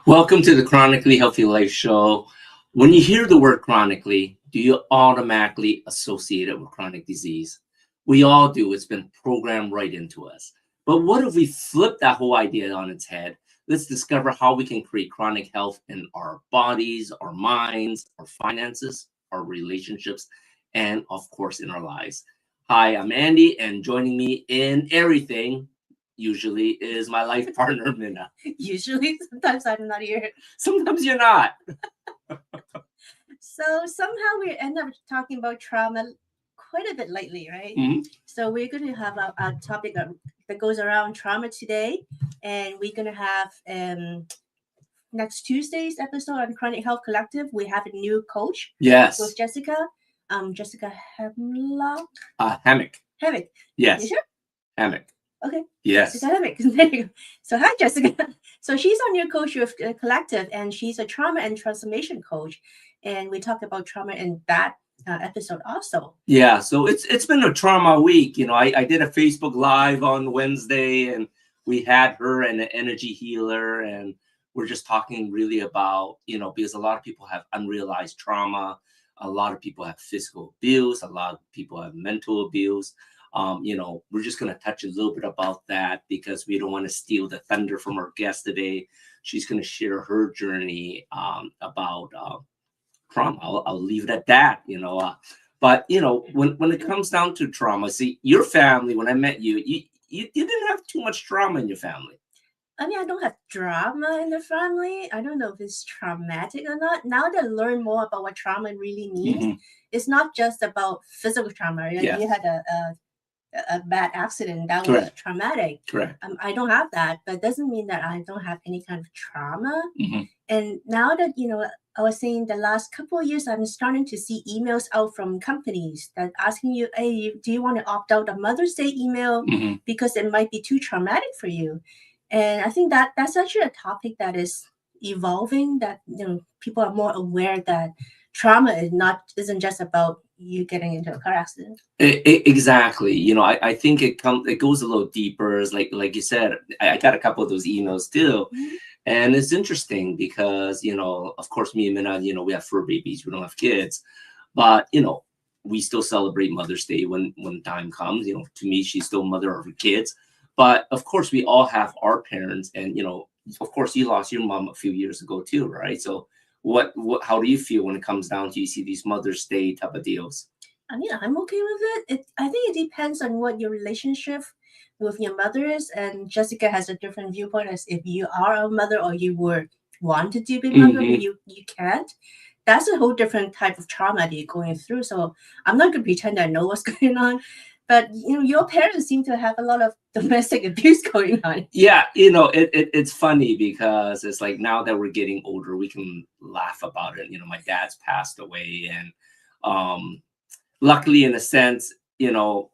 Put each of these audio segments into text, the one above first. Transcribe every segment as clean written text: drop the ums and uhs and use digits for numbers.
Welcome to the Chronically Healthy Life Show. When you hear the word chronically, do you automatically associate it with chronic disease? We all do. It's been programmed right into us. But what if we flip that whole idea on its head? Let's discover how we can create chronic health in our bodies, our minds, our finances, our relationships, and of course, in our lives. Hi, I'm Andy, and joining me in everything usually is my life partner, Minna. Usually, sometimes I'm not here. Sometimes you're not. So somehow we end up talking about trauma quite a bit lately, right? Mhm. So we're going to have a topic that goes around trauma today, and we're going to have next Tuesday's episode on Chronic Health Collective. We have a new coach. Yes. With Jessica. Jessica Hemlock. Hammock. Hammock. Yes. You sure? Hammock. Okay. Yes. Jessica Hammock. There you go. So hi, Jessica. So she's our new coach with Collective, and she's a trauma and transformation coach. And we talk about trauma in that episode also. Yeah. So it's been a trauma week. You know, I did a Facebook Live on Wednesday, and we had her and an energy healer, and we're just talking really about, you know, because a lot of people have unrealized trauma. A lot of people have physical abuse. A lot of people have mental abuse. You know, we're just going to touch a little bit about that because we don't want to steal the thunder from our guest today. She's going to share her journey about trauma. I'll leave it at that, you know. But, you know, when it comes down to trauma, see, your family, when I met you, you didn't have too much trauma in your family. I mean, I don't have drama in the family. I don't know if it's traumatic or not. Now that I learn more about what trauma really means, it's not just about physical trauma. Yeah. You had a bad accident that was traumatic. Correct. I don't have that, but it doesn't mean that I don't have any kind of trauma. And now that, you know, I was saying the last couple of years, I'm starting to see emails out from companies that asking you, hey, do you want to opt out of Mother's Day email because it might be too traumatic for you? And I think that that's actually a topic that is evolving, that, you know, people are more aware that trauma isn't just about you getting into a car accident. Exactly. You know, I think it goes a little deeper. It's like you said, I got a couple of those emails too. And it's interesting because, you know, of course, me and Minna, you know, we have fur babies. We don't have kids. But, you know, we still celebrate Mother's Day when time comes. You know, to me, she's still mother of her kids. But, of course, we all have our parents. And, you know, of course, you lost your mom a few years ago too, right? So how do you feel when it comes down to you see these Mother's Day type of deals? I mean, I'm okay with it. I think it depends on what your relationship with your mother is. And Jessica has a different viewpoint as if you are a mother or you were wanted to be a mother, but you can't. That's a whole different type of trauma that you're going through. So I'm not going to pretend I know what's going on. But, you know, your parents seem to have a lot of domestic abuse going on. Yeah, you know, it's funny because it's like now that we're getting older, we can laugh about it. You know, my dad's passed away, and luckily, in a sense, you know,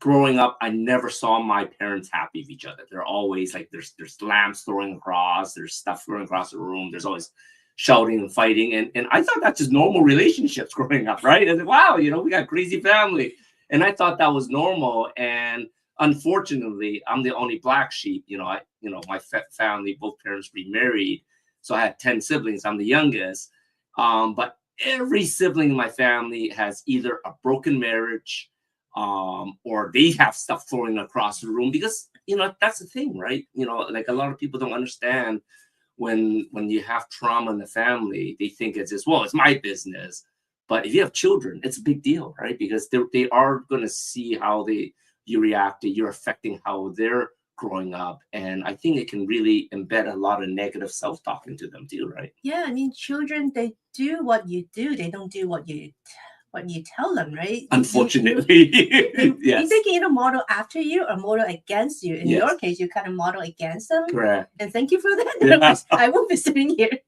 growing up, I never saw my parents happy with each other. They're always like there's lamps throwing across, there's stuff throwing across the room, there's always shouting and fighting, and I thought that's just normal relationships growing up, right? And wow, you know, we got a crazy family. And I thought that was normal. And unfortunately, I'm the only black sheep. You know, my family, both parents remarried. So I had 10 siblings. I'm the youngest. But every sibling in my family has either a broken marriage or they have stuff flowing across the room because, that's the thing, right? Like a lot of people don't understand when you have trauma in the family, they think it's just, well, it's my business. But if you have children, it's a big deal, right? Because they are going to see how you react, you're affecting how they're growing up. And I think it can really embed a lot of negative self-talk into them too, right? Yeah, I mean, children, they do what you do. They don't do what you tell them, right? Unfortunately. They Yes. they can either model after you or model against you. In Yes. your case, you kind of model against them. Correct. And thank you for that. Yeah. Otherwise, I won't be sitting here.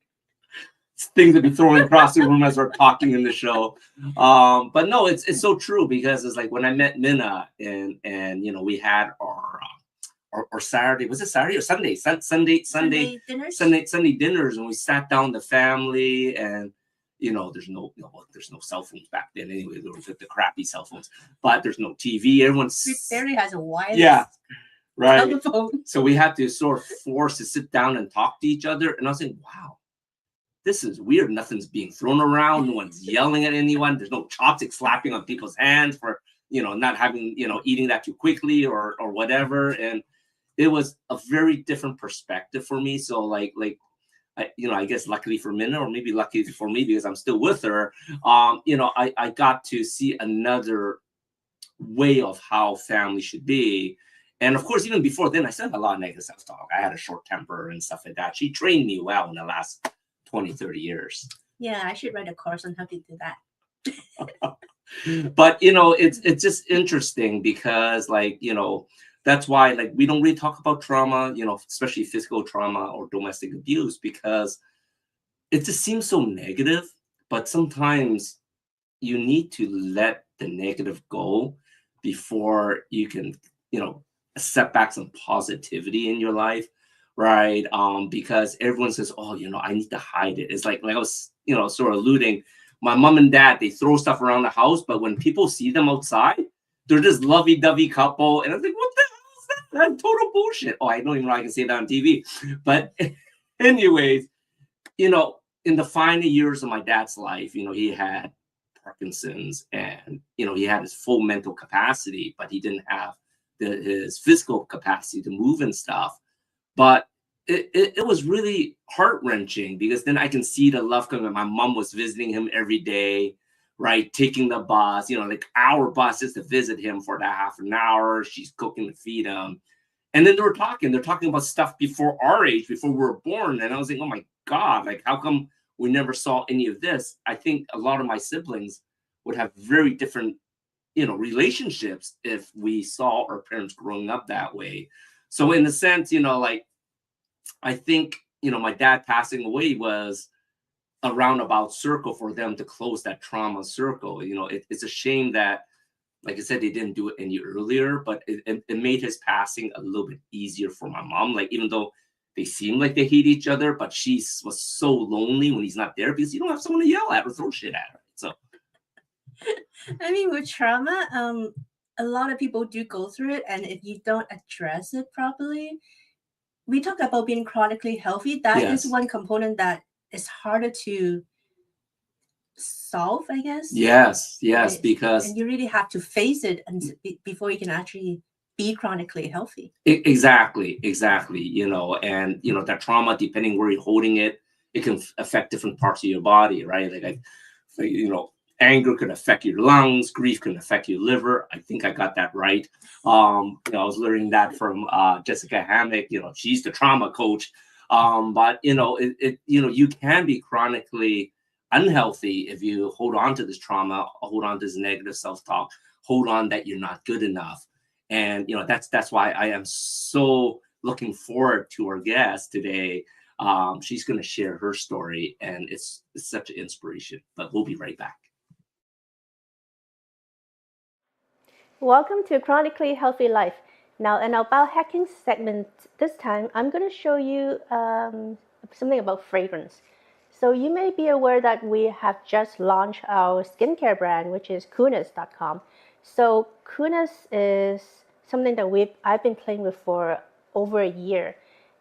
Things that be thrown across the room as we're talking in the show. But no, it's so true, because it's like when I met Minna, and we had our Saturday, was it Saturday or Sunday? Sunday dinners. Sunday dinners, and we sat down the family, and there's no cell phones back then anyway. There was the crappy cell phones, but there's no TV. Everyone's barely has a wireless. Yeah. Right. Telephone. So we had to sort of force to sit down and talk to each other. And I was saying, wow, this is weird. Nothing's being thrown around. No one's yelling at anyone. There's no chopsticks slapping on people's hands for, not having, eating that too quickly or whatever. And it was a very different perspective for me. So I guess luckily for Minna, or maybe lucky for me because I'm still with her, I got to see another way of how family should be. And of course, even before then, I still had a lot of negative self-talk. I had a short temper and stuff like that. She trained me well in the last 20, 30 years. Yeah, I should write a course on how to do that. But, it's just interesting because, that's why, we don't really talk about trauma, especially physical trauma or domestic abuse, because it just seems so negative. But sometimes you need to let the negative go before you can, set back some positivity in your life, right? Because everyone says, oh, I need to hide it. It's like I was, sort of alluding, my mom and dad, they throw stuff around the house, but when people see them outside, they're this lovey-dovey couple. And I was like, what the hell is that? That's total bullshit. Oh, I don't even know I can say that on TV. But anyways, in the final years of my dad's life, he had Parkinson's, and he had his full mental capacity, but he didn't have his physical capacity to move and stuff. But it was really heart-wrenching, because then I can see the love coming. My mom was visiting him every day, right? Taking the bus, our bus just to visit him for that half an hour. She's cooking to feed him. And then they're talking about stuff before our age, before we were born. And I was like, oh my God, how come we never saw any of this? I think a lot of my siblings would have very different, relationships if we saw our parents growing up that way. So in a sense, I think, my dad passing away was a roundabout circle for them to close that trauma circle. It's a shame that, like I said, they didn't do it any earlier, but it made his passing a little bit easier for my mom. Even though they seem like they hate each other, but she was so lonely when he's not there, because you don't have someone to yell at or throw shit at her. So, I mean, with trauma, a lot of people do go through it, and if you don't address it properly, we talk about being chronically healthy. That is one component that is harder to solve, I guess. Yes, because and you really have to face it before you can actually be chronically healthy. Exactly. And that trauma, depending where you're holding it, it can affect different parts of your body, right? Anger can affect your lungs, grief can affect your liver. I think I got that right. I was learning that from Jessica Hammock. She's the trauma coach. But you can be chronically unhealthy if you hold on to this trauma, hold on to this negative self-talk, hold on that you're not good enough. And that's why I am so looking forward to our guest today. She's going to share her story, and it's such an inspiration. But we'll be right back. Welcome to Chronically Healthy Life. Now, in our biohacking segment this time, I'm going to show you something about fragrance. So you may be aware that we have just launched our skincare brand, which is Kunis.com. So Kunis is something that I've been playing with for over a year.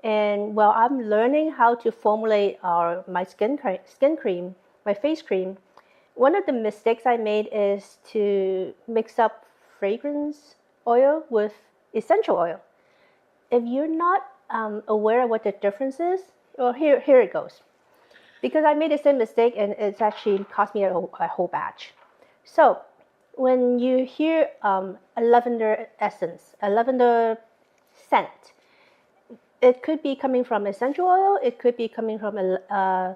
And while I'm learning how to formulate my skin cream, my face cream, one of the mistakes I made is to mix up fragrance oil with essential oil. if you're not aware of what the difference is, well, here it goes. Because I made the same mistake and it's actually cost me a whole batch. So when you hear a lavender essence, a lavender scent, it could be coming from essential oil, it could be coming from a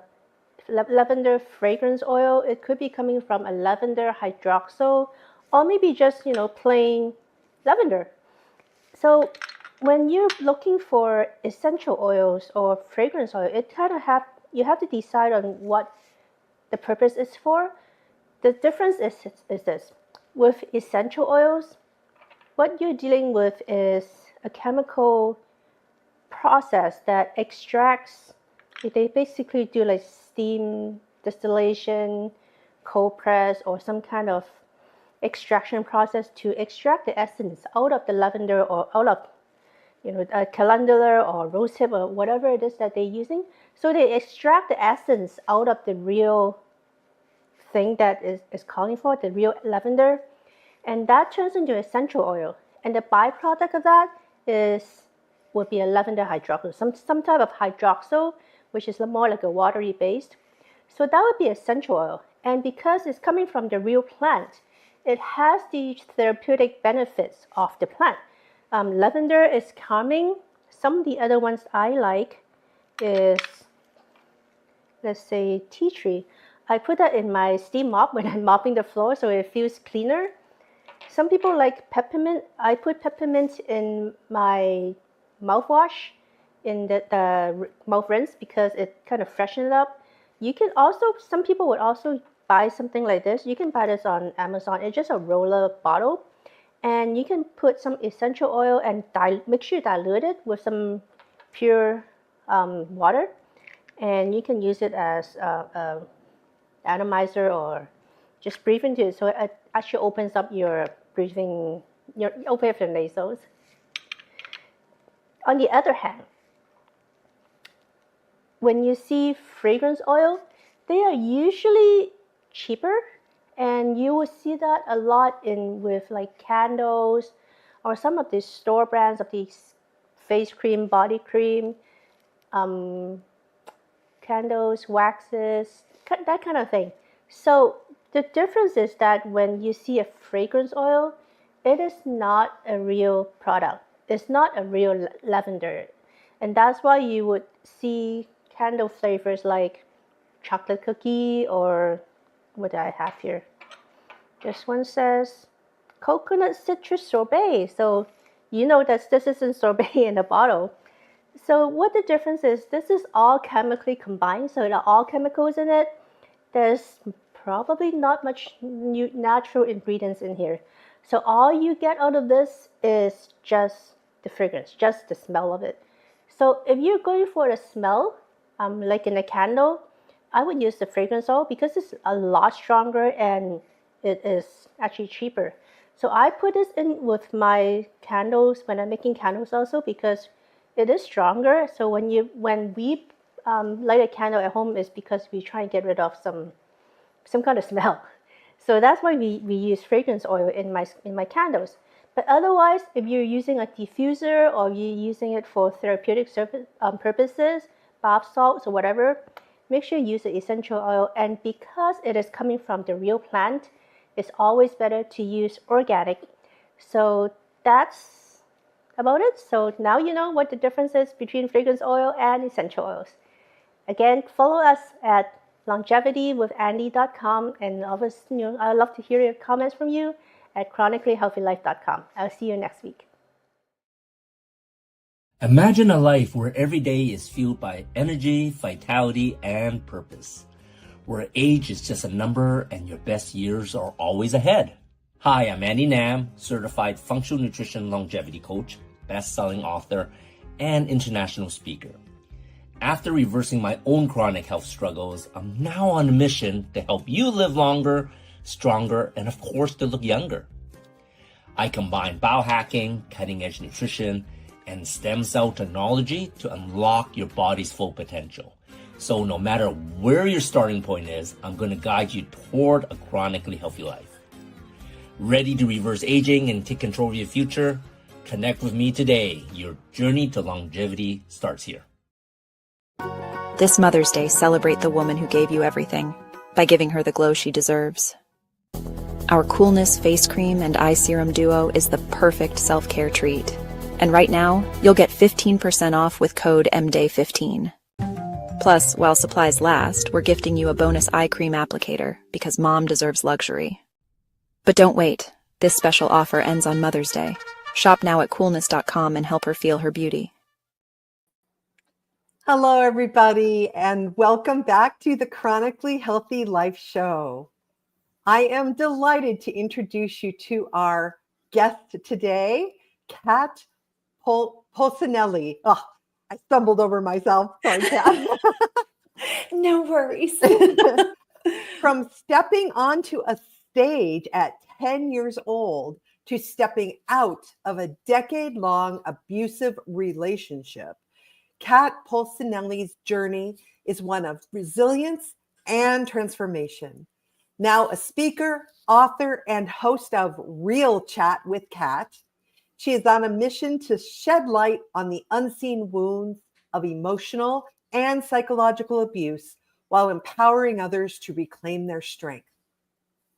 lavender fragrance oil, it could be coming from a lavender hydroxyl, or maybe just, plain lavender. So when you're looking for essential oils or fragrance oil, you have to decide on what the purpose is for. The difference is this. With essential oils, what you're dealing with is a chemical process that extracts. They basically do like steam distillation, cold press, or some kind of extraction process to extract the essence out of the lavender or out of a calendula or rosehip or whatever it is that they're using. So they extract the essence out of the real thing that is calling for, the real lavender, and that turns into essential oil. And the byproduct of that would be a lavender hydroxyl, some type of hydroxyl, which is more like a watery based. So that would be essential oil. And because it's coming from the real plant, it has the therapeutic benefits of the plant. Lavender is calming. Some of the other ones I like is, let's say, tea tree. I put that in my steam mop when I'm mopping the floor so it feels cleaner. Some people like peppermint. I put peppermint in my mouthwash, in the mouth rinse, because it kind of freshens it up. Some people would also buy something like this. You can buy this on Amazon. It's just a roller bottle. And you can put some essential oil and make sure you dilute it with some pure water. And you can use it as a atomizer or just breathe into it. So it actually opens up your breathing, open up your nasals. On the other hand, when you see fragrance oil, they are usually cheaper. And you will see that a lot with like candles or some of these store brands of these face cream, body cream, candles, waxes, that kind of thing. So the difference is that when you see a fragrance oil, it is not a real product. It's not a real lavender. And that's why you would see candle flavors like chocolate cookie, or what do I have here? This one says coconut citrus sorbet. So that this isn't sorbet in a bottle. So what the difference is, this is all chemically combined. So there are all chemicals in it. There's probably not much natural ingredients in here. So all you get out of this is just the fragrance, just the smell of it. So if you're going for the smell, like in a candle, I would use the fragrance oil because it's a lot stronger and it is actually cheaper. So I put this in with my candles when I'm making candles also, because it is stronger. So when we light a candle at home, is because we try and get rid of some kind of smell. So that's why we use fragrance oil in my candles. But otherwise, if you're using a diffuser or you're using it for therapeutic purposes, bath salts or whatever, make sure you use the essential oil. And because it is coming from the real plant, it's always better to use organic. So that's about it. So now you know what the difference is between fragrance oil and essential oils. Again, follow us at longevitywithandy.com, and I'd love to hear your comments from you at chronicallyhealthylife.com. I'll see you next week. Imagine a life where every day is fueled by energy, vitality, and purpose, where age is just a number and your best years are always ahead. Hi, I'm Andy Nam, certified functional nutrition longevity coach, best-selling author, and international speaker. After reversing my own chronic health struggles, I'm now on a mission to help you live longer, stronger, and of course to look younger. I combine biohacking, cutting-edge nutrition, and stem cell technology to unlock your body's full potential. So no matter where your starting point is, I'm going to guide you toward a chronically healthy life. Ready to reverse aging and take control of your future? Connect with me today. Your journey to longevity starts here. This Mother's Day, celebrate the woman who gave you everything by giving her the glow she deserves. Our Coolness Face Cream and Eye Serum Duo is the perfect self-care treat. And right now, you'll get 15% off with code MDAY15. Plus, while supplies last, we're gifting you a bonus eye cream applicator because mom deserves luxury. But don't wait. This special offer ends on Mother's Day. Shop now at coolness.com and help her feel her beauty. Hello, everybody, and welcome back to the Chronically Healthy Life Show. I am delighted to introduce you to our guest today, Kat Polsinelli. Oh, I stumbled over myself. Sorry, Kat. No worries. From stepping onto a stage at 10 years old to stepping out of a decade-long abusive relationship, Kat Polsinelli's journey is one of resilience and transformation. Now a speaker, author, and host of Real Chat with Kat, she is on a mission to shed light on the unseen wounds of emotional and psychological abuse while empowering others to reclaim their strength.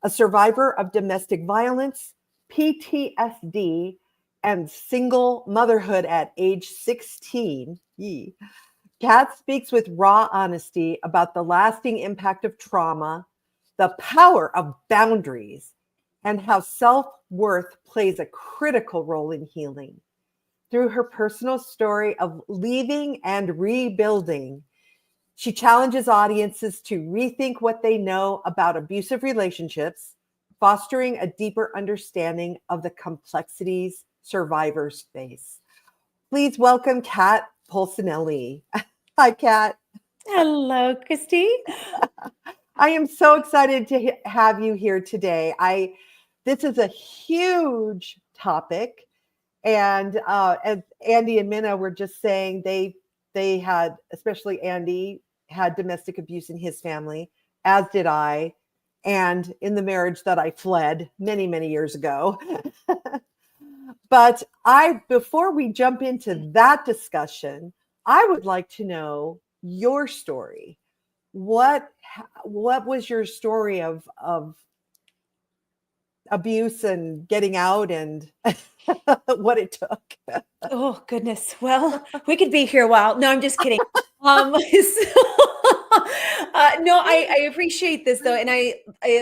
A survivor of domestic violence, PTSD, and single motherhood at age 16, Kat speaks with raw honesty about the lasting impact of trauma, the power of boundaries, and how self-worth plays a critical role in healing. Through her personal story of leaving and rebuilding, she challenges audiences to rethink what they know about abusive relationships, fostering a deeper understanding of the complexities survivors face. Please welcome Kat Polsinelli. Hi, Kat. Hello, Christy. I am so excited to have you here today. This is a huge topic, and as Andy and Minna were just saying, they had, especially Andy, had domestic abuse in his family, as did I, and in the marriage that I fled many, many years ago. But before we jump into that discussion, I would like to know your story. What was your story of abuse and getting out and what it took? Oh, goodness. Well, we could be here a while. No, I'm just kidding. No, I appreciate this though. And I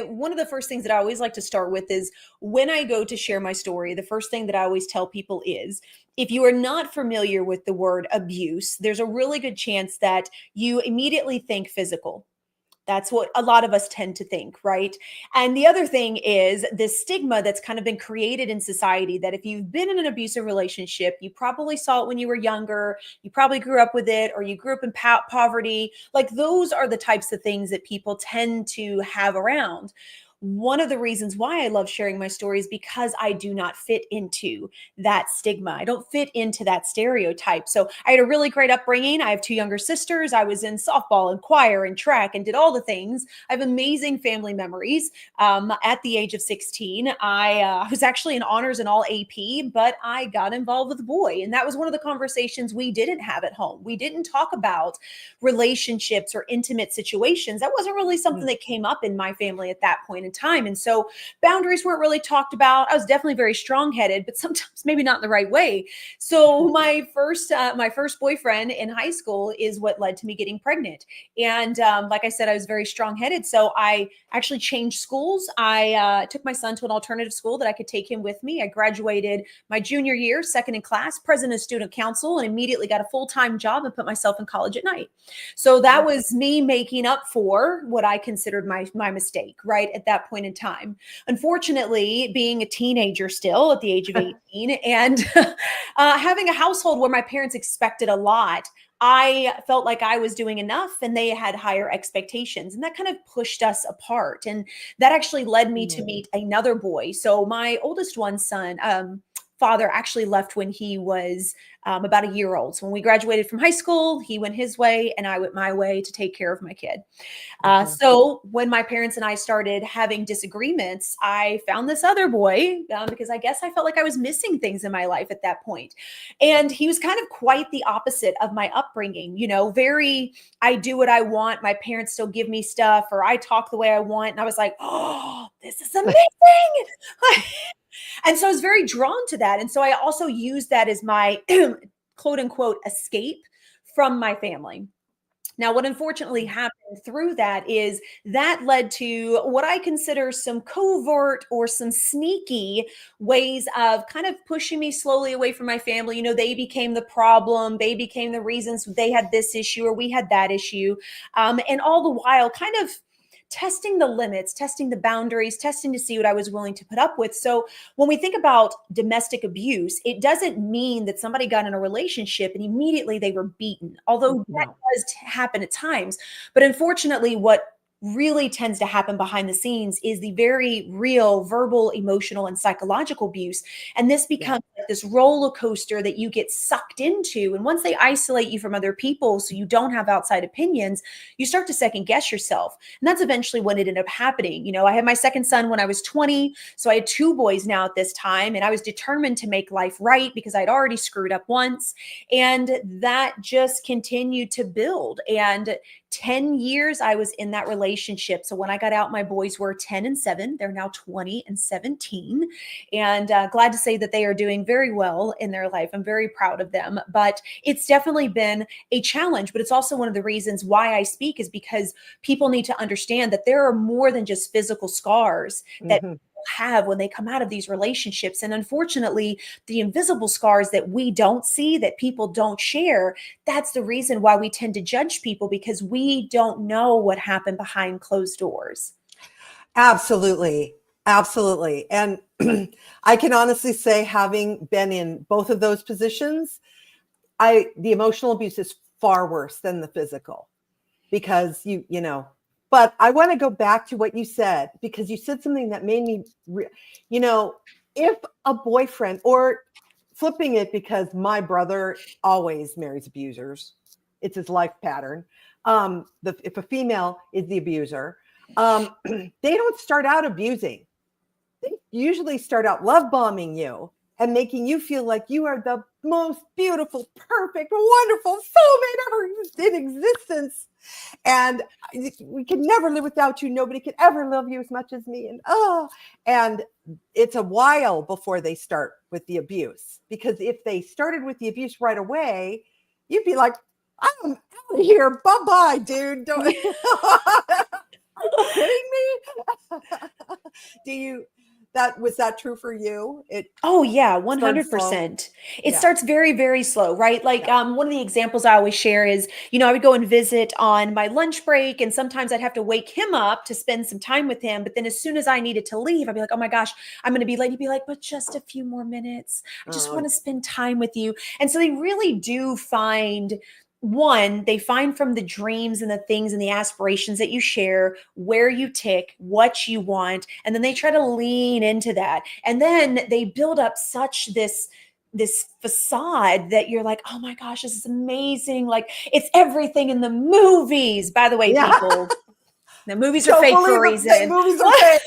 one of the first things that I always like to start with is when I go to share my story, the first thing that I always tell people is, if you are not familiar with the word abuse, there's a really good chance that you immediately think physical. That's what a lot of us tend to think, right? And the other thing is this stigma that's kind of been created in society that if you've been in an abusive relationship, you probably saw it when you were younger, you probably grew up with it, or you grew up in poverty. Like those are the types of things that people tend to have around. One of the reasons why I love sharing my story is because I do not fit into that stigma. I don't fit into that stereotype. So I had a really great upbringing. I have two younger sisters. I was in softball and choir and track and did all the things. I have amazing family memories. At the age of 16, I was actually in honors in all AP, but I got involved with a boy. And that was one of the conversations we didn't have at home. We didn't talk about relationships or intimate situations. That wasn't really something that came up in my family at that point in time. And so boundaries weren't really talked about. I was definitely very strong-headed, but sometimes maybe not in the right way. So my first boyfriend in high school is what led to me getting pregnant. And like I said, I was very strong-headed. So I actually changed schools. I took my son to an alternative school that I could take him with me. I graduated my junior year, second in class, president of student council, and immediately got a full-time job and put myself in college at night. So that was me making up for what I considered my mistake, right, at that point in time. Unfortunately, being a teenager still at the age of 18 and having a household where my parents expected a lot, I felt like I was doing enough and they had higher expectations. And that kind of pushed us apart. And that actually led me to meet another boy. So my oldest son, father actually left when he was about a year old. So when we graduated from high school, he went his way and I went my way to take care of my kid. So when my parents and I started having disagreements, I found this other boy because I guess I felt like I was missing things in my life at that point. And he was kind of quite the opposite of my upbringing, you know, very, I do what I want. My parents still give me stuff, or I talk the way I want. And I was like, oh, this is amazing. And so I was very drawn to that. And so I also used that as my quote unquote escape from my family. Now, what unfortunately happened through that is that led to what I consider some covert or some sneaky ways of kind of pushing me slowly away from my family. You know, they became the problem. They became the reasons they had this issue or we had that issue. And all the while kind of testing the limits, testing the boundaries, testing to see what I was willing to put up with. So when we think about domestic abuse, it doesn't mean that somebody got in a relationship and immediately they were beaten, although that does happen at times. But unfortunately, what really tends to happen behind the scenes is the very real verbal, emotional, and psychological abuse. And this becomes like this roller coaster that you get sucked into. And once they isolate you from other people, so you don't have outside opinions, you start to second guess yourself. And that's eventually what ended up happening. You know, I had my second son when I was 20. So I had two boys now at this time. And I was determined to make life right because I'd already screwed up once. And that just continued to build. And 10 years I was in that relationship. So when I got out, my boys were 10 and 7. They're now 20 and 17. And glad to say that they are doing very well in their life. I'm very proud of them. But it's definitely been a challenge. But it's also one of the reasons why I speak is because people need to understand that there are more than just physical scars that have when they come out of these relationships. And unfortunately, the invisible scars that we don't see, that people don't share, that's the reason why we tend to judge people, because we don't know what happened behind closed doors. Absolutely. Absolutely. And I can honestly say, having been in both of those positions, the emotional abuse is far worse than the physical, because you know, but I want to go back to what you said, because you said something that made me, you know, if a boyfriend, or flipping it, because my brother always marries abusers, it's his life pattern. If a female is the abuser, they don't start out abusing. They usually start out love bombing you and making you feel like you are the most beautiful, perfect, wonderful soulmate ever in existence. And we could never live without you. Nobody could ever love you as much as me. And it's a while before they start with the abuse, because if they started with the abuse right away, you'd be like, I'm out of here. Bye-bye, dude. Don't. Are you kidding me? Was that true for you? Oh yeah, 100%. It starts very, very slow, right? Like one of the examples I always share is, you know, I would go and visit on my lunch break, and sometimes I'd have to wake him up to spend some time with him. But then as soon as I needed to leave, I'd be like, oh my gosh, I'm going to be late. He'd be like, but just a few more minutes. I just want to spend time with you. And so they really do find, one, they find from the dreams and the things and the aspirations that you share, where you tick, what you want, and then they try to lean into that. And then they build up such this facade that you're like, oh my gosh, this is amazing. Like, it's everything in the movies. By the way, people, the movies are fake for a reason. Movies are fake.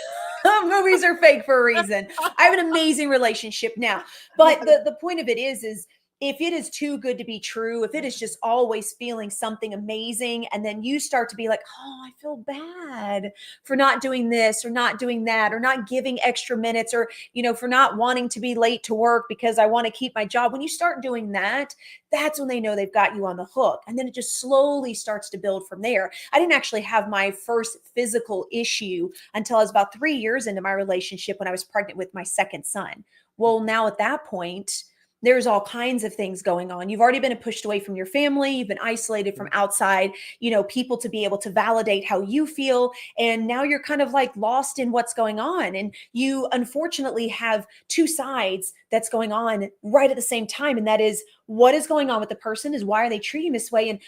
Movies are fake for a reason. I have an amazing relationship now. But the point of it is if it is too good to be true, if it is just always feeling something amazing, and then you start to be like, oh, I feel bad for not doing this or not doing that, or not giving extra minutes, or, you know, for not wanting to be late to work because I want to keep my job. When you start doing that, that's when they know they've got you on the hook. And then it just slowly starts to build from there. I didn't actually have my first physical issue until I was about 3 years into my relationship, when I was pregnant with my second son. Well, now at that point, there's all kinds of things going on. You've already been pushed away from your family. You've been isolated from outside, you know, people to be able to validate how you feel. And now you're kind of like lost in what's going on. And you unfortunately have two sides that's going on right at the same time. And that is, what is going on with the person, is why are they treating this way? And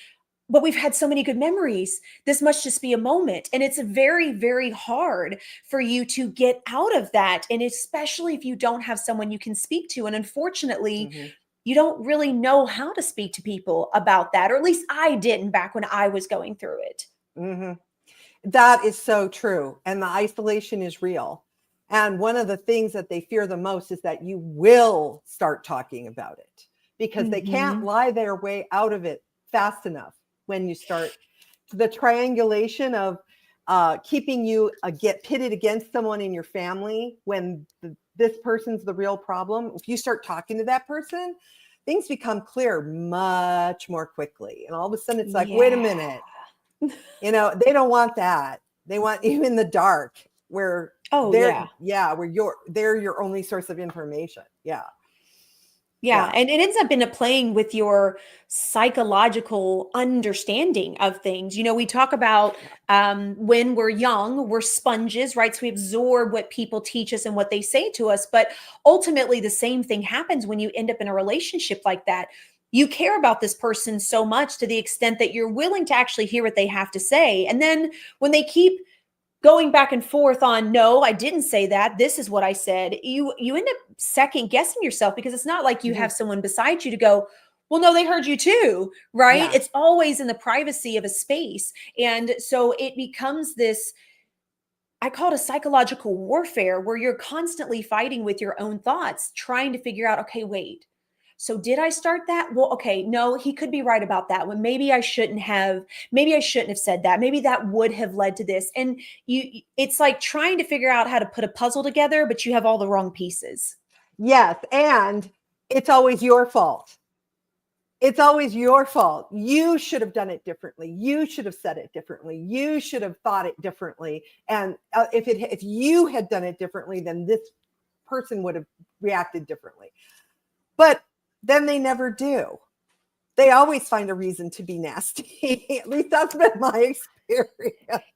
but we've had so many good memories. This must just be a moment. And it's very, very hard for you to get out of that. And especially if you don't have someone you can speak to. And unfortunately, Mhm. you don't really know how to speak to people about that. Or at least I didn't back when I was going through it. Mhm. That is so true. And the isolation is real. And one of the things that they fear the most is that you will start talking about it, because they can't Mhm. lie their way out of it fast enough. When you start the triangulation of keeping you get pitted against someone in your family, when this person's the real problem, if you start talking to that person, things become clear much more quickly. And all of a sudden it's like, wait a Yeah. minute, they don't want that. They want you in the dark, where Oh, yeah. where they're your only source of information. Yeah. Yeah. And it ends up in playing with your psychological understanding of things. We talk about when we're young, we're sponges, right? So we absorb what people teach us and what they say to us. But ultimately, the same thing happens when you end up in a relationship like that. You care about this person so much to the extent that you're willing to actually hear what they have to say. And then when they keep going back and forth on, no, I didn't say that, this is what I said, you end up second guessing yourself, because it's not like you Mhm. have someone beside you to go, well, no, they heard you too, right? Yeah. It's always in the privacy of a space. And so it becomes this, I call it a psychological warfare, where you're constantly fighting with your own thoughts, trying to figure out, okay, wait, so did I start that? Well, okay, no, he could be right about that one. Maybe I shouldn't have said that. Maybe that would have led to this. And it's like trying to figure out how to put a puzzle together, but you have all the wrong pieces. Yes. And it's always your fault. It's always your fault. You should have done it differently. You should have said it differently. You should have thought it differently. And if you had done it differently, then this person would have reacted differently. But then they never do. They always find a reason to be nasty. At least that's been my experience.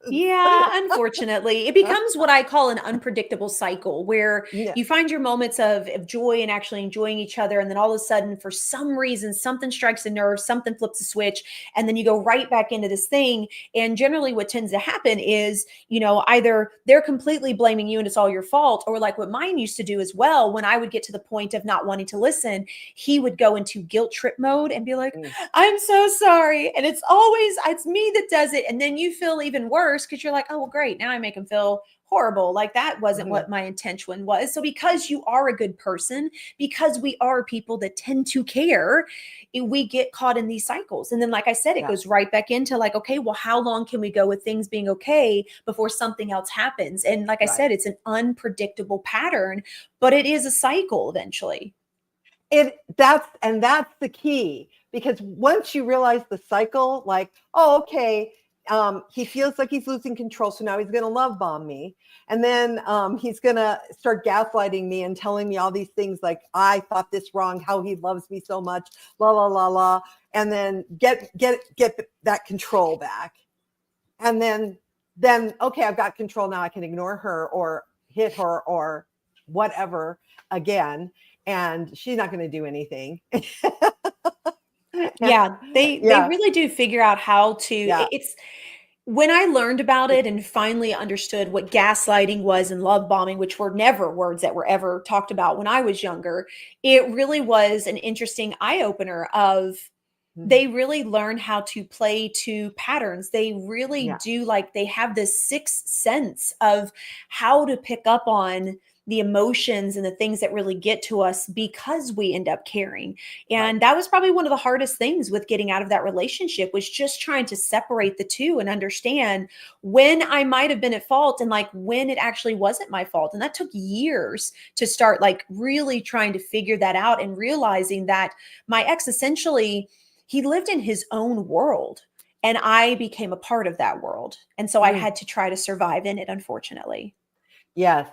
Yeah, unfortunately, it becomes what I call an unpredictable cycle, where Yeah. you find your moments of joy and actually enjoying each other. And then all of a sudden, for some reason, something strikes a nerve, something flips a switch, and then you go right back into this thing. And generally what tends to happen is, either they're completely blaming you and it's all your fault, or like what mine used to do as well, when I would get to the point of not wanting to listen, he would go into guilt trip mode and be like, I'm so sorry. And it's me that does it. And then you feel even worse, because you're like, oh, well, great. Now I make him feel horrible. Like that wasn't what my intention was. So because you are a good person, because we are people that tend to care, we get caught in these cycles. And then, like I said, it goes right back into like, okay, well, how long can we go with things being okay before something else happens? And like I said, it's an unpredictable pattern, but it is a cycle eventually. That's the key, because once you realize the cycle, like, oh, okay, he feels like he's losing control, so now he's going to love bomb me, and then he's going to start gaslighting me and telling me all these things like, I thought this wrong, how he loves me so much, la la la la, and then get that control back, and then okay, I've got control now, I can ignore her or hit her or whatever again, and she's not going to do anything. Yeah, they really do figure out how to. It's when I learned about it and finally understood what gaslighting was and love bombing, which were never words that were ever talked about when I was younger, it really was an interesting eye opener of they really learn how to play to patterns. They really do, like, they have this sixth sense of how to pick up on the emotions and the things that really get to us because we end up caring. And that was probably one of the hardest things with getting out of that relationship, was just trying to separate the two and understand when I might have been at fault and like when it actually wasn't my fault. And that took years to start like really trying to figure that out and realizing that my ex essentially, he lived in his own world and I became a part of that world. And so I had to try to survive in it, unfortunately. Yes.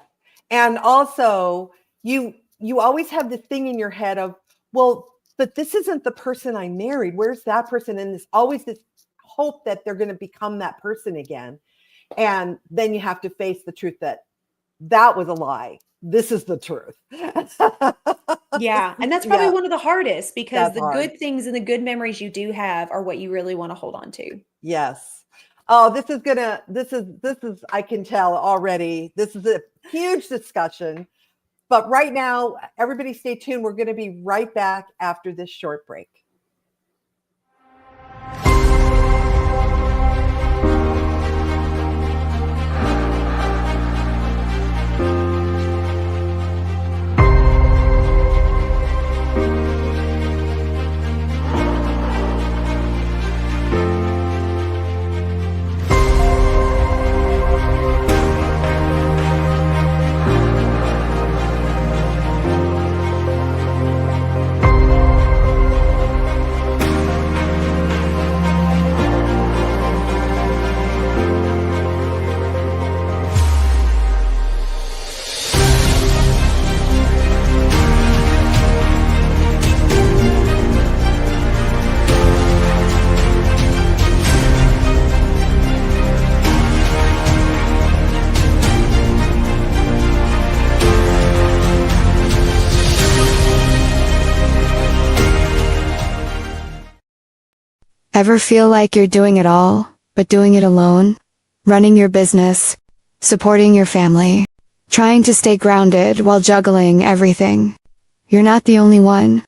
And also you always have this thing in your head of, well, but this isn't the person I married. Where's that person? And there's always this hope that they're going to become that person again. And then you have to face the truth that was a lie. This is the truth. Yeah. And that's probably Yeah, one of the hardest because that's the hard. good things and the good memories you do have are what you really want to hold on to. Yes. Oh, this is, I can tell already, this is a huge discussion. But right now, everybody stay tuned. We're going to be right back after this short break. Ever feel like you're doing it all, but doing it alone? Running your business, supporting your family, trying to stay grounded while juggling everything. You're not the only one.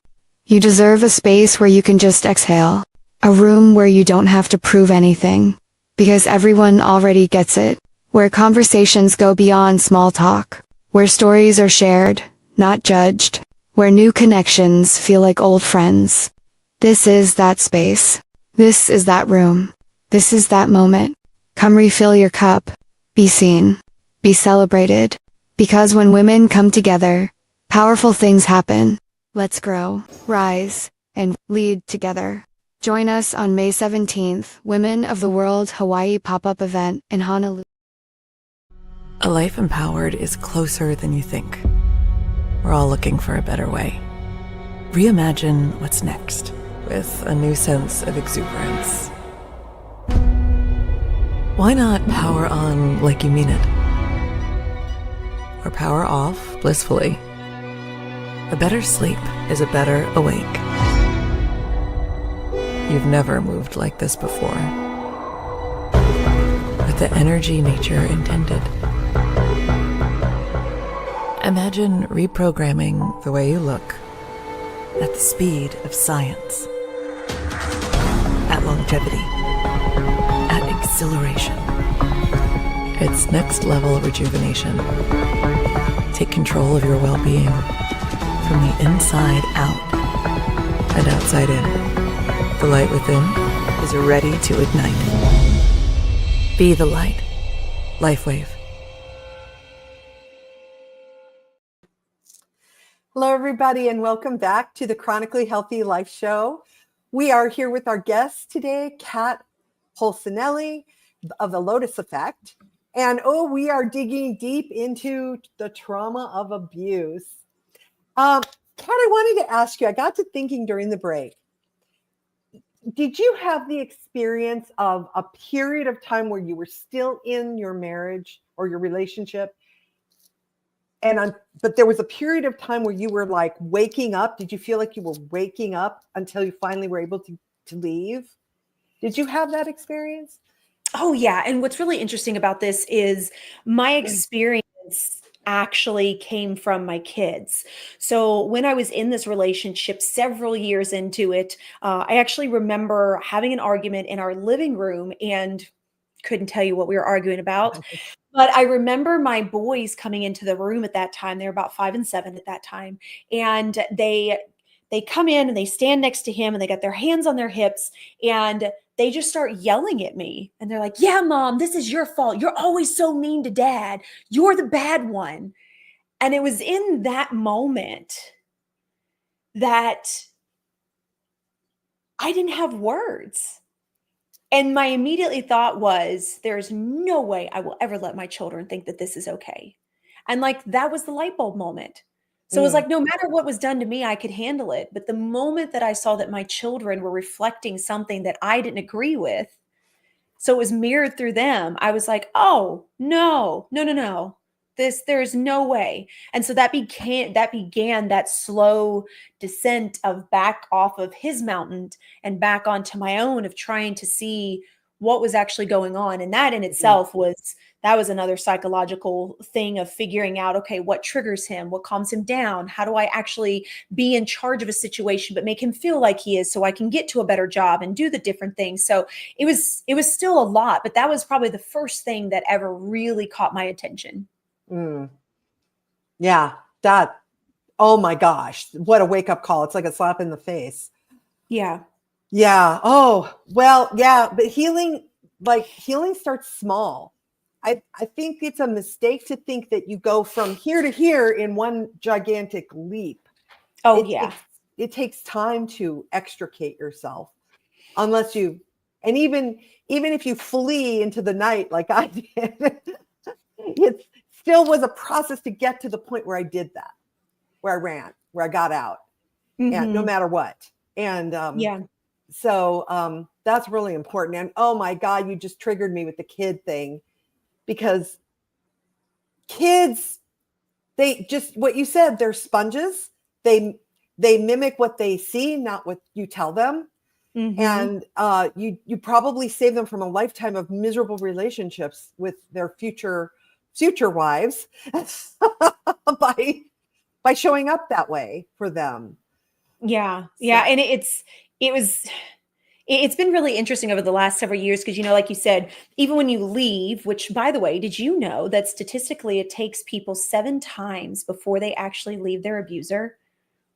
You deserve a space where you can just exhale. A room where you don't have to prove anything. Because everyone already gets it. Where conversations go beyond small talk. Where stories are shared, not judged. Where new connections feel like old friends. This is that space. This is that room. This is that moment. Come refill your cup. Be seen. Be celebrated. Because when women come together, powerful things happen. Let's grow, rise, and lead together. Join us on May 17th, Women of the World Hawaii pop-up event in Honolulu. A life empowered is closer than you think. We're all looking for a better way. Reimagine what's next with a new sense of exuberance. Why not power on like you mean it? Or power off blissfully? A better sleep is a better awake. You've never moved like this before. With the energy nature intended. Imagine reprogramming the way you look at the speed of science. At longevity, at exhilaration. It's next level rejuvenation. Take control of your well-being from the inside out and outside in. The light within is ready to ignite. Be the light. LifeWave. Hello, everybody, and welcome back to the Chronically Healthy Life Show. We are here with our guest today, Kat Polsinelli of The Lotus Effect. And we are digging deep into the trauma of abuse. Kat, I wanted to ask you, I got to thinking during the break, did you have the experience of a period of time where you were still in your marriage or your relationship? But there was a period of time where you were like waking up. Did you feel like you were waking up until you finally were able to leave? Did you have that experience? Oh, yeah. And what's really interesting about this is my experience actually came from my kids. So when I was in this relationship, several years into it, I actually remember having an argument in our living room and couldn't tell you what we were arguing about. But I remember my boys coming into the room at that time. They were about 5 and 7 at that time. And they come in and they stand next to him and they got their hands on their hips and they just start yelling at me. And they're like, "Yeah, Mom, this is your fault. You're always so mean to Dad. You're the bad one." And it was in that moment that I didn't have words. And my immediately thought was, there's no way I will ever let my children think that this is okay. And like, that was the light bulb moment. So it was like, no matter what was done to me, I could handle it. But the moment that I saw that my children were reflecting something that I didn't agree with, so it was mirrored through them, I was like, oh, no, no, no, no. there's no way. And so that began that slow descent of back off of his mountain and back onto my own, of trying to see what was actually going on. And that in itself was another psychological thing of figuring out, okay, what triggers him, what calms him down, how do I actually be in charge of a situation but make him feel like he is, so I can get to a better job and do the different things. So it was still a lot, but that was probably the first thing that ever really caught my attention. Yeah, that, oh my gosh, what a wake up call. It's like a slap in the face. Yeah. Yeah. Oh, well, yeah, but healing starts small. I think it's a mistake to think that you go from here to here in one gigantic leap. Oh, yeah. It takes time to extricate yourself, unless you, and even if you flee into the night like I did, it still was a process to get to the point where I did that, where I ran, where I got out, and no matter what. And so that's really important. And oh my God, you just triggered me with the kid thing, because kids, they just, what you said, they're sponges. They mimic what they see, not what you tell them. And you probably save them from a lifetime of miserable relationships with their future wives by showing up that way for them. Yeah. And it's been really interesting over the last several years, because, like you said, even when you leave, which, by the way, did you know that statistically it takes people 7 times before they actually leave their abuser?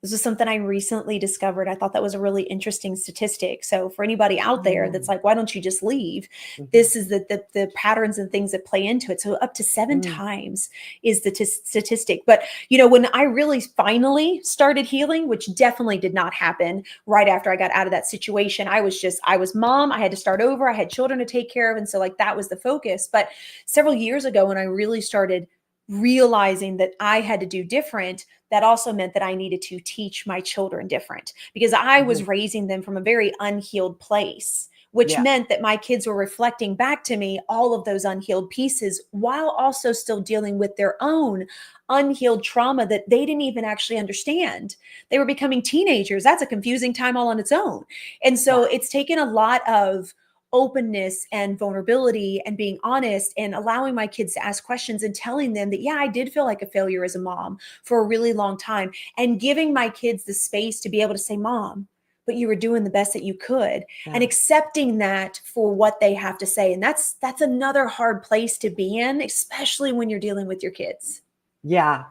This is something I recently discovered. I thought that was a really interesting statistic. So for anybody out there that's like, why don't you just leave? This is the patterns and things that play into it. So up to 7 times is the statistic. But, when I really finally started healing, which definitely did not happen right after I got out of that situation, I was mom. I had to start over. I had children to take care of. And so that was the focus. But several years ago, when I really started realizing that I had to do different, that also meant that I needed to teach my children different, because I was raising them from a very unhealed place, which meant that my kids were reflecting back to me all of those unhealed pieces, while also still dealing with their own unhealed trauma that they didn't even actually understand. They were becoming teenagers. That's a confusing time all on its own. And so it's taken a lot of openness and vulnerability and being honest and allowing my kids to ask questions and telling them that, I did feel like a failure as a mom for a really long time, and giving my kids the space to be able to say, Mom, but you were doing the best that you could, and accepting that for what they have to say. And that's another hard place to be in, especially when you're dealing with your kids. Yeah.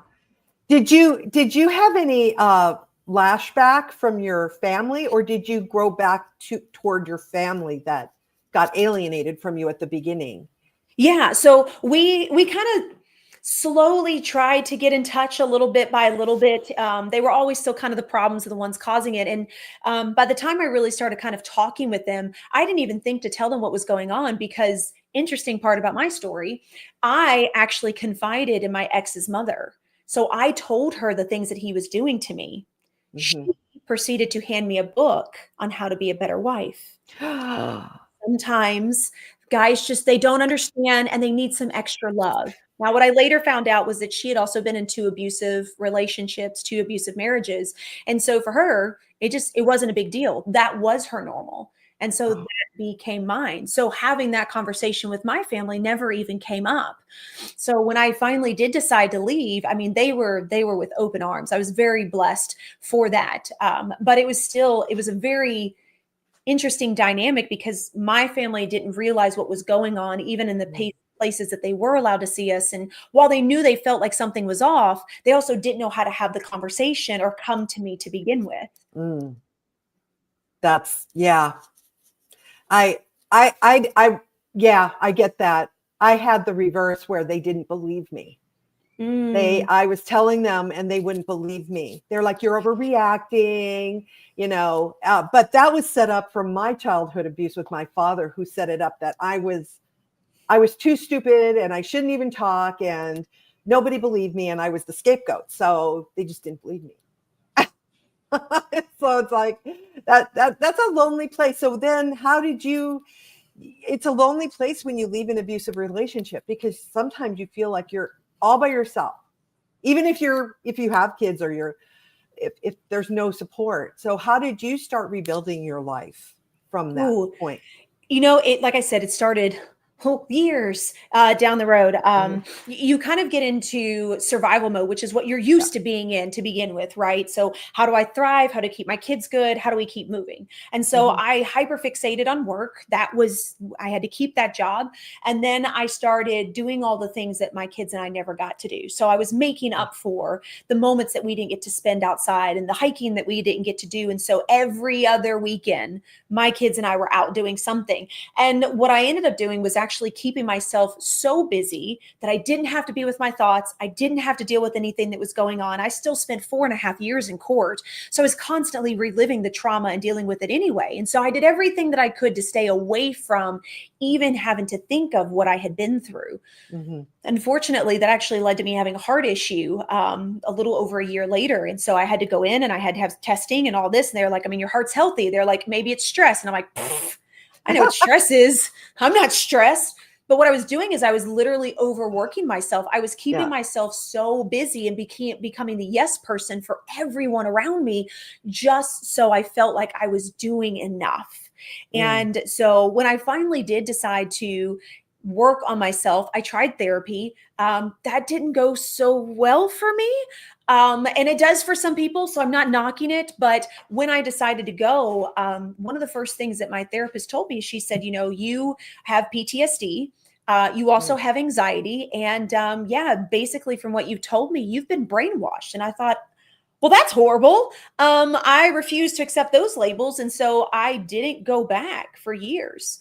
Did you have any lashback from your family, or did you grow back toward your family that got alienated from you at the beginning? Yeah. So we kind of slowly tried to get in touch a little bit by little bit. They were always still kind of the problems of the ones causing it. And by the time I really started kind of talking with them, I didn't even think to tell them what was going on, because interesting part about my story, I actually confided in my ex's mother. So I told her the things that he was doing to me. She proceeded to hand me a book on how to be a better wife. Sometimes guys they don't understand, and they need some extra love. Now, what I later found out was that she had also been in 2 abusive relationships, 2 abusive marriages. And so for her, it wasn't a big deal. That was her normal. And so that became mine. So having that conversation with my family never even came up. So when I finally did decide to leave, I mean, they were with open arms. I was very blessed for that. But it was a very interesting dynamic, because my family didn't realize what was going on, even in the places that they were allowed to see us. And while they knew they felt like something was off, they also didn't know how to have the conversation or come to me to begin with. That's, I get that. I had the reverse, where they didn't believe me. I was telling them and they wouldn't believe me. They're like, you're overreacting, but that was set up from my childhood abuse with my father, who set it up that I was too stupid and I shouldn't even talk, and nobody believed me, and I was the scapegoat. So they just didn't believe me. So it's like that's a lonely place. So then it's a lonely place when you leave an abusive relationship, because sometimes you feel like you're all by yourself, even if you have kids or if there's no support. So how did you start rebuilding your life from that point? Like I said, it started years down the road. You kind of get into survival mode, which is what you're used to being in to begin with, right? So how do I thrive? How to keep my kids good? How do we keep moving? And so I hyper fixated on work. I had to keep that job. And then I started doing all the things that my kids and I never got to do. So I was making up for the moments that we didn't get to spend outside and the hiking that we didn't get to do. And so every other weekend, my kids and I were out doing something. And what I ended up doing was actually keeping myself so busy that I didn't have to be with my thoughts. I didn't have to deal with anything that was going on. I still spent 4.5 years in court. So I was constantly reliving the trauma and dealing with it anyway. And so I did everything that I could to stay away from even having to think of what I had been through. Unfortunately, that actually led to me having a heart issue a little over a year later. And so I had to go in and I had to have testing and all this. And they're like, I mean, your heart's healthy. They're like, maybe it's stress. And I'm like, I know what stress is. I'm not stressed. But what I was doing is I was literally overworking myself. I was keeping myself so busy and becoming the yes person for everyone around me, just so I felt like I was doing enough. And so when I finally did decide to work on myself, I tried therapy. That didn't go so well for me. And it does for some people, so I'm not knocking it. But when I decided to go, one of the first things that my therapist told me, she said, you have PTSD. You also have anxiety. And basically from what you've told me, you've been brainwashed. And I thought, well, that's horrible. I refuse to accept those labels. And so I didn't go back for years.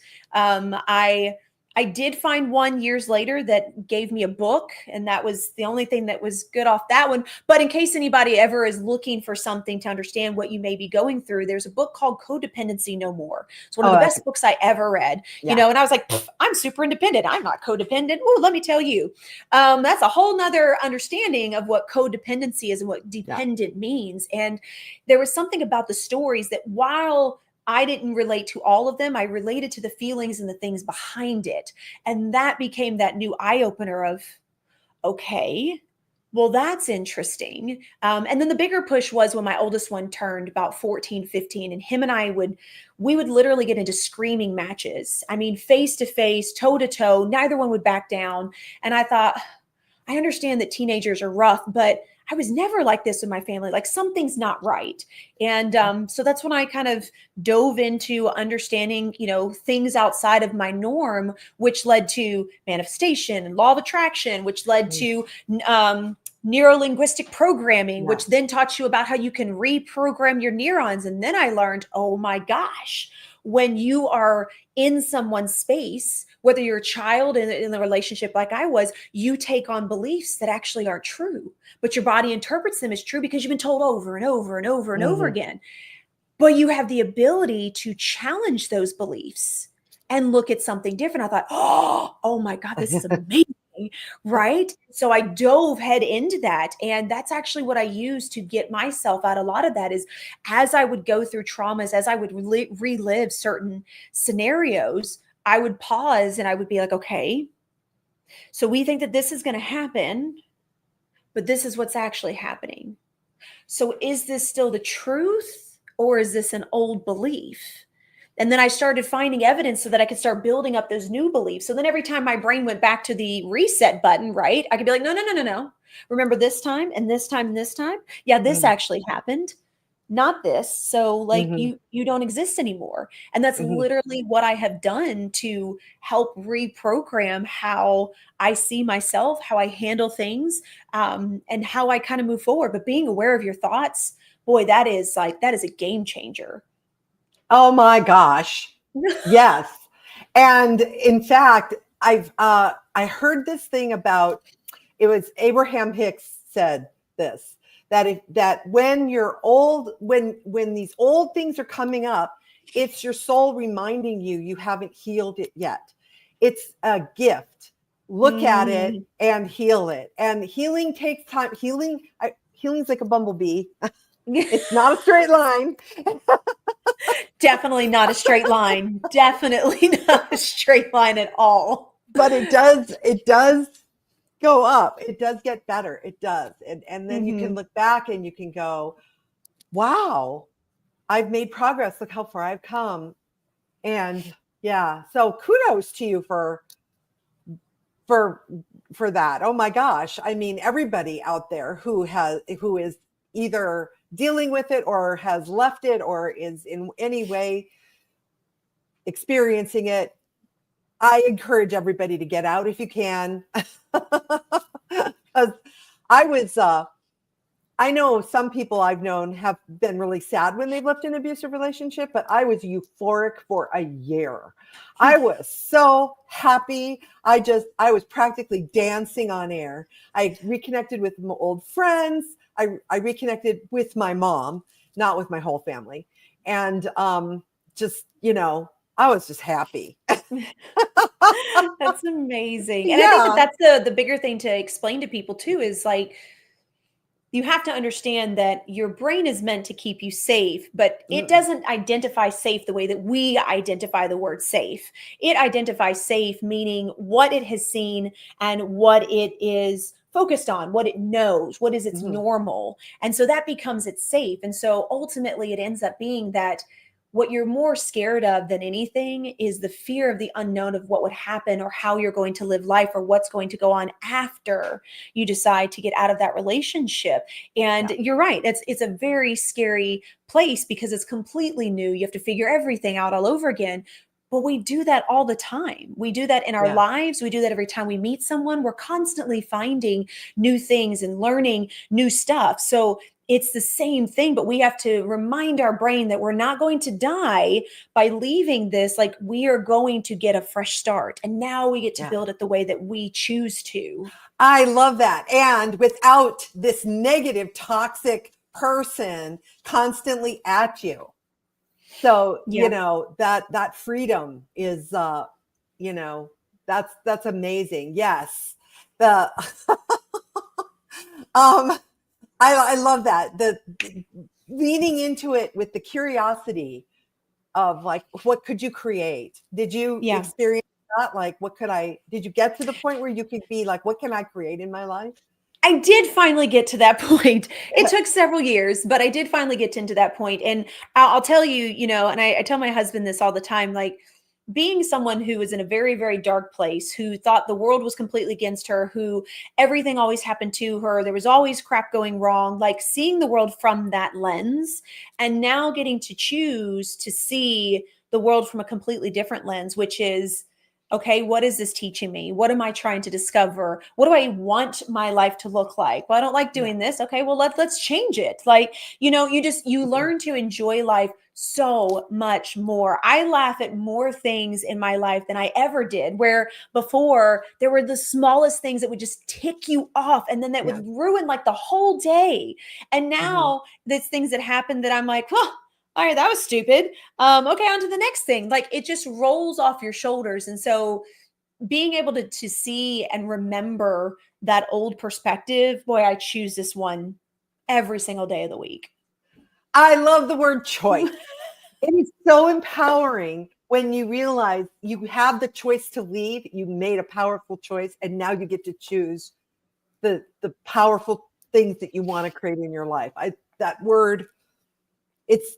I did find one years later that gave me a book, and that was the only thing that was good off that one. But in case anybody ever is looking for something to understand what you may be going through, there's a book called Codependency No More. It's one of the best books I ever read, and I was like, I'm super independent. I'm not codependent. Oh, let me tell you, that's a whole nother understanding of what codependency is and what dependent means. And there was something about the stories that while I didn't relate to all of them, I related to the feelings and the things behind it. And that became that new eye opener of, okay, well, that's interesting. And then the bigger push was when my oldest one turned about 14, 15, and him and I would literally get into screaming matches. I mean, face to face, toe to toe, neither one would back down. And I thought, I understand that teenagers are rough, but I was never like this in my family. Like something's not right. And so that's when I kind of dove into understanding, things outside of my norm, which led to manifestation and law of attraction, which led to neuro-linguistic programming, which then taught you about how you can reprogram your neurons. And then I learned, oh my gosh, when you are in someone's space, whether you're a child in the relationship like I was, you take on beliefs that actually aren't true, but your body interprets them as true because you've been told over and over and over and over again. But you have the ability to challenge those beliefs and look at something different. I thought, oh my God, this is amazing. Right. So I dove head into that. And that's actually what I used to get myself out. A lot of that is as I would go through traumas, as I would relive certain scenarios, I would pause and I would be like, okay, so we think that this is going to happen, but this is what's actually happening. So is this still the truth or is this an old belief? And then I started finding evidence so that I could start building up those new beliefs. So then every time my brain went back to the reset button, right, I could be like, no. Remember this time and this time and this time? Yeah, this actually happened, not this. So like you don't exist anymore. And that's literally what I have done to help reprogram how I see myself, how I handle things, and how I kind of move forward. But being aware of your thoughts, boy, that is a game changer. Oh my gosh. Yes. And in fact, I heard this thing about, it was Abraham Hicks said this, that when you're old, when these old things are coming up, it's your soul reminding you haven't healed it yet. It's a gift. Look at it and heal it. And healing takes time. Healing's like a bumblebee. It's not a straight line. Definitely not a straight line. Definitely not a straight line at all. But it does go up. It does get better. It does. And then you can Mhm. look back and you can go, wow, I've made progress. Look how far I've come. And yeah, so kudos to you for that. Oh my gosh. I mean, everybody out there who is either dealing with it or has left it or is in any way experiencing it, I encourage everybody to get out if you can. Because I know some people I've known have been really sad when they've left an abusive relationship, but I was euphoric for a year. I was so happy. I was practically dancing on air. I reconnected with my old friends. I reconnected with my mom, not with my whole family. And I was just happy. That's amazing. And I think that Yeah. that's the bigger thing to explain to people too, is like, you have to understand that your brain is meant to keep you safe, but it doesn't identify safe the way that we identify the word safe. It identifies safe, meaning what it has seen and what it is focused on, what it knows, what is its normal. And so that becomes its safe. And so ultimately it ends up being that what you're more scared of than anything is the fear of the unknown of what would happen or how you're going to live life or what's going to go on after you decide to get out of that relationship. And you're right, it's a very scary place because it's completely new. You have to figure everything out all over again. But we do that all the time. We do that in our lives. We do that every time we meet someone. We're constantly finding new things and learning new stuff. So it's the same thing, but we have to remind our brain that we're not going to die by leaving this. Like, we are going to get a fresh start. And now we get to build it the way that we choose to. I love that. And without this negative, toxic person constantly at you. So, that freedom is, that's amazing. Yes. I love that. The leaning into it with the curiosity of like, what could you create? Did you experience that? Like, did you get to the point where you could be like, what can I create in my life? I did finally get to that point. It took several years, but I did finally get into that point. And I'll tell you, and I tell my husband this all the time, like, being someone who was in a very, very dark place, who thought the world was completely against her, who everything always happened to her, there was always crap going wrong, like seeing the world from that lens, and now getting to choose to see the world from a completely different lens, which is, okay, what is this teaching me? What am I trying to discover? What do I want my life to look like? Well, I don't like doing this. Okay, well, let's change it. Like, you learn to enjoy life so much more. I laugh at more things in my life than I ever did, where before there were the smallest things that would just tick you off, and then that would ruin like the whole day. And now there's things that happen that I'm like, well, all right, that was stupid. Okay, on to the next thing. Like, it just rolls off your shoulders. And so being able to see and remember that old perspective, boy, I choose this one every single day of the week. I love the word choice. It is so empowering when you realize you have the choice to leave. You made a powerful choice, and now you get to choose the powerful things that you want to create in your life. That word, it's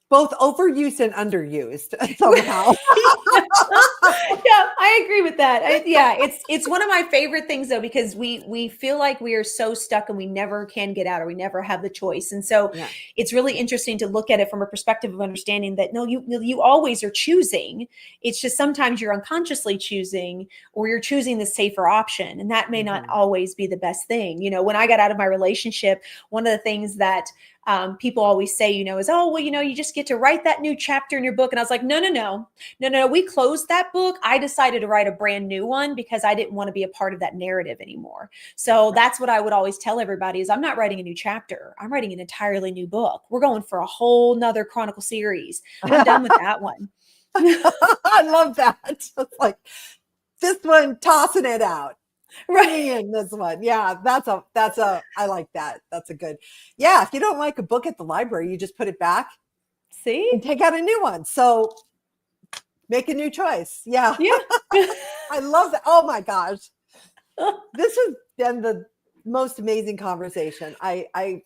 both overused and underused somehow. Yeah, I agree with that. It's one of my favorite things though, because we feel like we are so stuck and we never can get out, or we never have the choice. And so it's really interesting to look at it from a perspective of understanding that no, you always are choosing. It's just sometimes you're unconsciously choosing, or you're choosing the safer option, and that may not always be the best thing. When I got out of my relationship, one of the things that people always say, is, oh, well, you just get to write that new chapter in your book. And I was like, no. We closed that book. I decided to write a brand new one because I didn't want to be a part of that narrative anymore. So that's what I would always tell everybody is, I'm not writing a new chapter. I'm writing an entirely new book. We're going for a whole nother Chronicle series. I'm done with that one. I love that. It's like this one, tossing it out. Right. In this one. Yeah, I like that. That's a good. Yeah, if you don't like a book at the library, you just put it back. See? And take out a new one. So make a new choice. Yeah. Yeah. I love that. Oh my gosh. This has been the most amazing conversation. I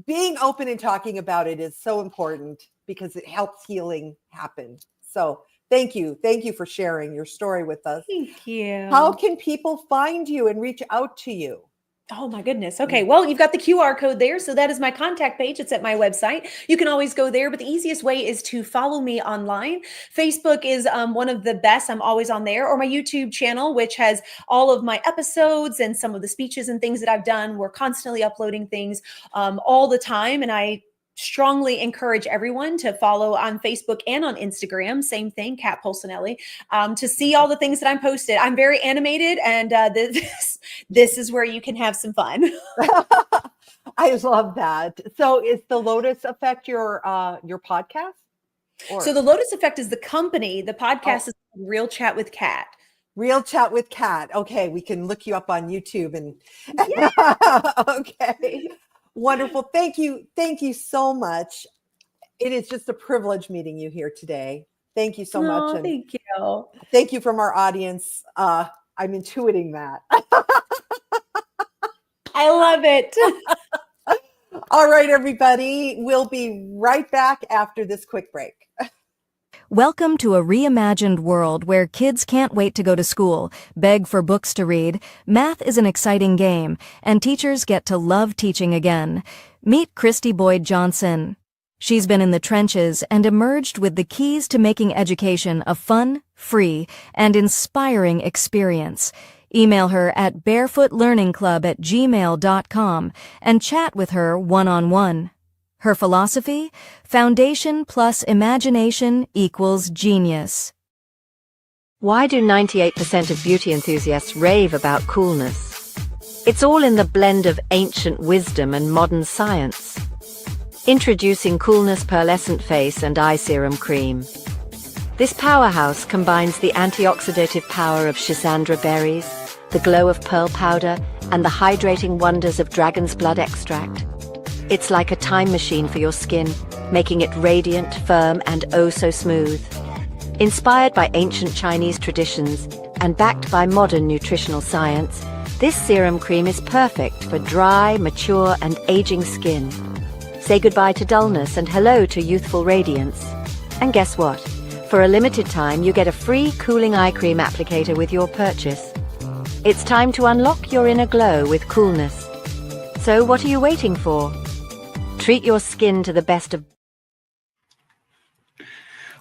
being open and talking about it is so important because it helps healing happen. So thank you for sharing your story with us. Thank you. How can people find you and reach out to you? Oh my goodness. Okay. Well, you've got the QR code there. So that is my contact page. It's at my website. You can always go there, but the easiest way is to follow me online. Facebook is one of the best. I'm always on there, or my YouTube channel, which has all of my episodes and some of the speeches and things that I've done. We're constantly uploading things all the time. And I strongly encourage everyone to follow on Facebook and on Instagram. Same thing, Kat Polsinelli, to see all the things that I'm posted. I'm very animated, and this is where you can have some fun. I love that. So is the Lotus Effect your podcast? Or? So the Lotus Effect is the company. The podcast is Real Chat with Kat. Real Chat with Kat. Okay, we can look you up on YouTube and okay. Wonderful. Thank you so much. It is just a privilege meeting you here today. Thank you so much. And thank you. Thank you from our audience. I'm intuiting that. I love it. All right, everybody. We'll be right back after this quick break. Welcome to a reimagined world where kids can't wait to go to school, beg for books to read. Math is an exciting game, and teachers get to love teaching again. Meet Christy Boyd Johnson. She's been in the trenches and emerged with the keys to making education a fun, free, and inspiring experience. Email her at barefootlearningclub@gmail.com and chat with her one-on-one. Her philosophy? Foundation plus imagination equals genius. Why do 98% of beauty enthusiasts rave about coolness? It's all in the blend of ancient wisdom and modern science. Introducing Coolness Pearlescent Face and Eye Serum Cream. This powerhouse combines the antioxidative power of schisandra berries, the glow of pearl powder, and the hydrating wonders of dragon's blood extract. It's like a time machine for your skin, making it radiant, firm, and oh so smooth. Inspired by ancient Chinese traditions and backed by modern nutritional science, this serum cream is perfect for dry, mature, and aging skin. Say goodbye to dullness and hello to youthful radiance. And guess what? For a limited time, you get a free cooling eye cream applicator with your purchase. It's time to unlock your inner glow with coolness. So what are you waiting for? Treat your skin to the best of...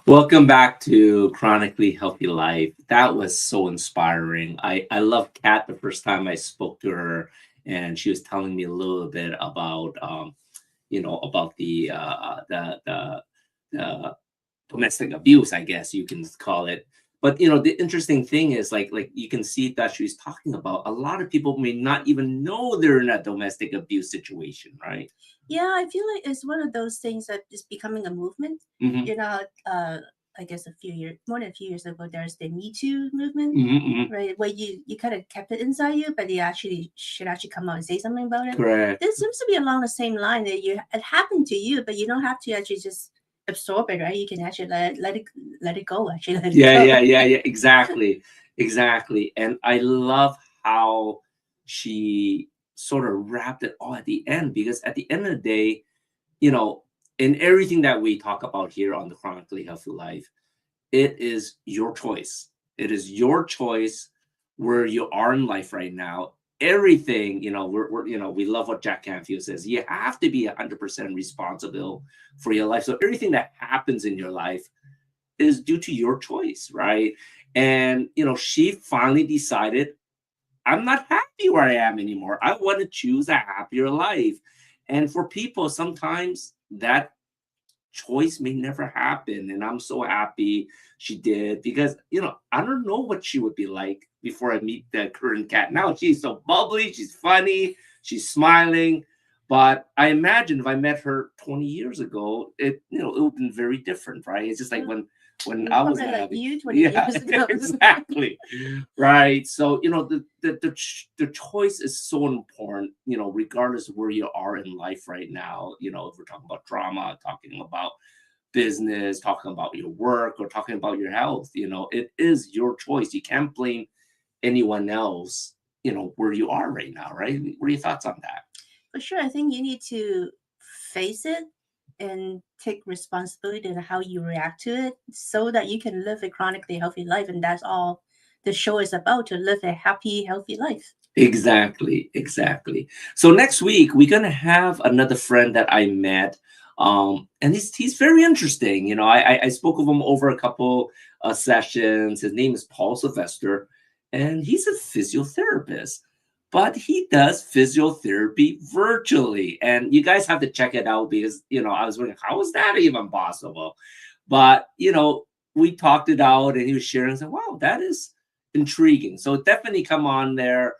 Welcome back to Chronically Healthy Life. That was so inspiring. I love Kat. The first time I spoke to her, and she was telling me a little bit about about the domestic abuse, I guess you can call it. But the interesting thing is like you can see that she's talking about a lot of people may not even know they're in a domestic abuse situation, right? Yeah, I feel like it's one of those things that is becoming a movement. I guess more than a few years ago, there's the Me Too movement, right? Where you kind of kept it inside you, but you should come out and say something about it. Correct. This seems to be along the same line that it happened to you, but you don't have to actually just absorb it, right? You can actually let it go. Actually, let it go. Yeah. Exactly. And I love how she sort of wrapped it all at the end, because at the end of the day, in everything that we talk about here on the Chronically Healthy Life, it is your choice. It is your choice where you are in life right now. Everything, we love what Jack Canfield says. You have to be 100% responsible for your life. So everything that happens in your life is due to your choice, right? And, she finally decided, I'm not happy where I am anymore. I want to choose a happier life. And for people, sometimes that choice may never happen. And I'm so happy she did, because, I don't know what she would be like before I meet the current Kat. Now she's so bubbly, she's funny, she's smiling. But I imagine if I met her 20 years ago, it would have been very different, right? It's just like when I was like you 20 years ago. Exactly. Right. So, the choice is so important, regardless of where you are in life right now. If we're talking about drama, talking about business, talking about your work, or talking about your health, it is your choice. You can't blame anyone else, where you are right now, right? What are your thoughts on that? For sure, I think you need to face it and take responsibility to how you react to it so that you can live a chronically healthy life. And that's all the show is about, to live a happy, healthy life. Exactly. So next week we're gonna have another friend that I met, and he's very interesting. I spoke with him over a couple sessions. His name is Paul Sylvester, and he's a physiotherapist, but he does physiotherapy virtually. And you guys have to check it out because I was wondering, how is that even possible? But we talked it out, and he was sharing. I said, wow, that is intriguing. So definitely come on there.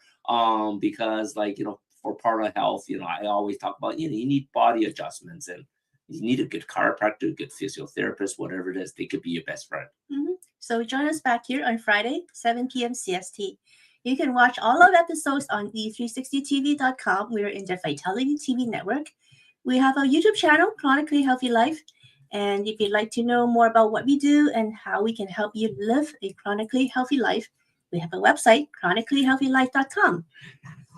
Because for part of health, I always talk about, you need body adjustments, and you need a good chiropractor, a good physiotherapist, whatever it is, they could be your best friend. So join us back here on Friday, 7 p.m. CST. You can watch all of episodes on e360tv.com. We're in the Vitality TV network. We have a YouTube channel, Chronically Healthy Life. And if you'd like to know more about what we do and how we can help you live a chronically healthy life, we have a website, chronicallyhealthylife.com.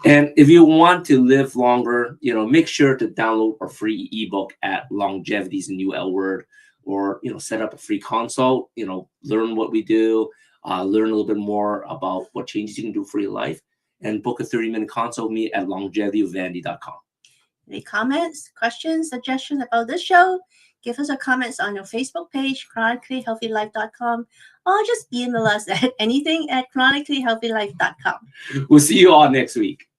And if you want to live longer, make sure to download our free ebook at Longevity's New L Word, or set up a free consult. Learn what we do, learn a little bit more about what changes you can do for your life, and book a 30-minute consult with me at longevitywithandy.com. Any comments, questions, suggestions about this show? Give us a comments on our Facebook page, chronicallyhealthylife.com, or just email us at anything@chronicallyhealthylife.com. We'll see you all next week.